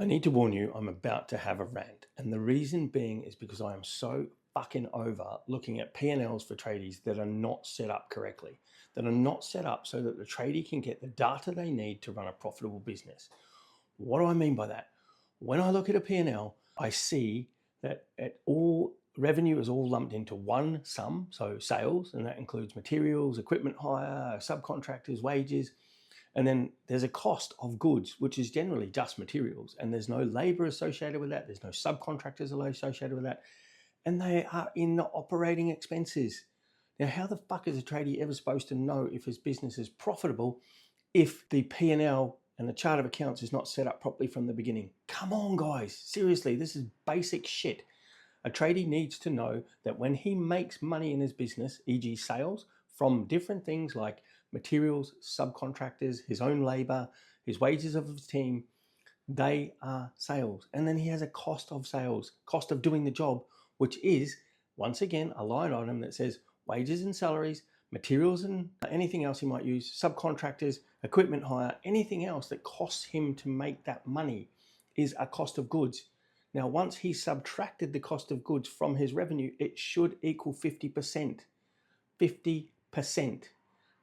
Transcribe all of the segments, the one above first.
I need to warn you, I'm about to have a rant. And the reason being is because I am so fucking over looking at P&Ls for tradies that are not set up correctly, that are not set up so that the tradie can get the data they need to run a profitable business. What do I mean by that? When I look at a P&L, I see that revenue is all lumped into one sum, so sales, and that includes materials, equipment hire, subcontractors, wages. And then there's a cost of goods, which is generally just materials. And there's no labor associated with that. There's no subcontractors associated with that. And they are in the operating expenses. Now, how the fuck is a tradie ever supposed to know if his business is profitable if the P&L and the chart of accounts is not set up properly from the beginning? Come on, guys. Seriously, this is basic shit. A tradie needs to know that when he makes money in his business, e.g. sales, from different things like materials, subcontractors, his own labor, his wages of his team, they are sales. And then he has a cost of sales, cost of doing the job, which is, once again, a line item that says wages and salaries, materials and anything else he might use, subcontractors, equipment hire, anything else that costs him to make that money is a cost of goods. Now, once he subtracted the cost of goods from his revenue, it should equal 50%. 50%.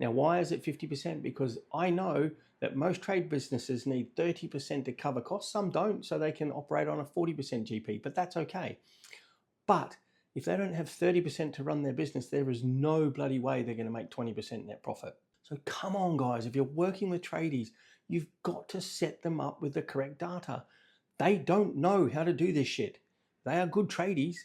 Now, why is it 50%? Because I know that most trade businesses need 30% to cover costs. Some don't, so they can operate on a 40% GP, but that's okay. But if they don't have 30% to run their business, there is no bloody way they're going to make 20% net profit. So come on, guys, if you're working with tradies, you've got to set them up with the correct data. They don't know how to do this shit. They are good tradies.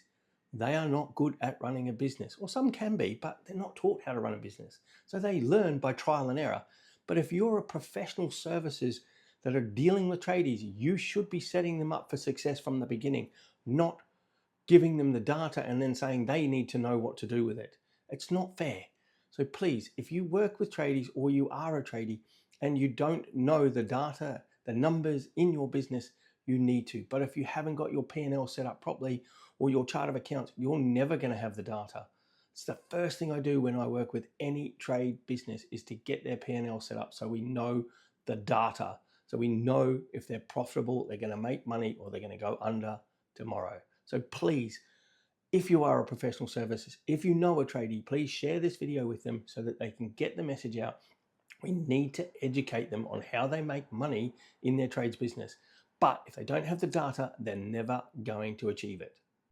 They are not good at running a business. Or some can be, but they're not taught how to run a business. So they learn by trial and error. But if you're a professional services that are dealing with tradies, you should be setting them up for success from the beginning, not giving them the data and then saying they need to know what to do with it. It's not fair. So please, if you work with tradies or you are a tradie and you don't know the data, the numbers in your business, you need to. But if you haven't got your P&L set up properly or your chart of accounts, you're never going to have the data. It's the first thing I do when I work with any trade business is to get their P&L set up so we know the data. So we know if they're profitable, they're going to make money, or they're going to go under tomorrow. So please, if you are a professional services, if you know a tradie, please share this video with them so that they can get the message out. We need to educate them on how they make money in their trades business. But if they don't have the data, they're never going to achieve it.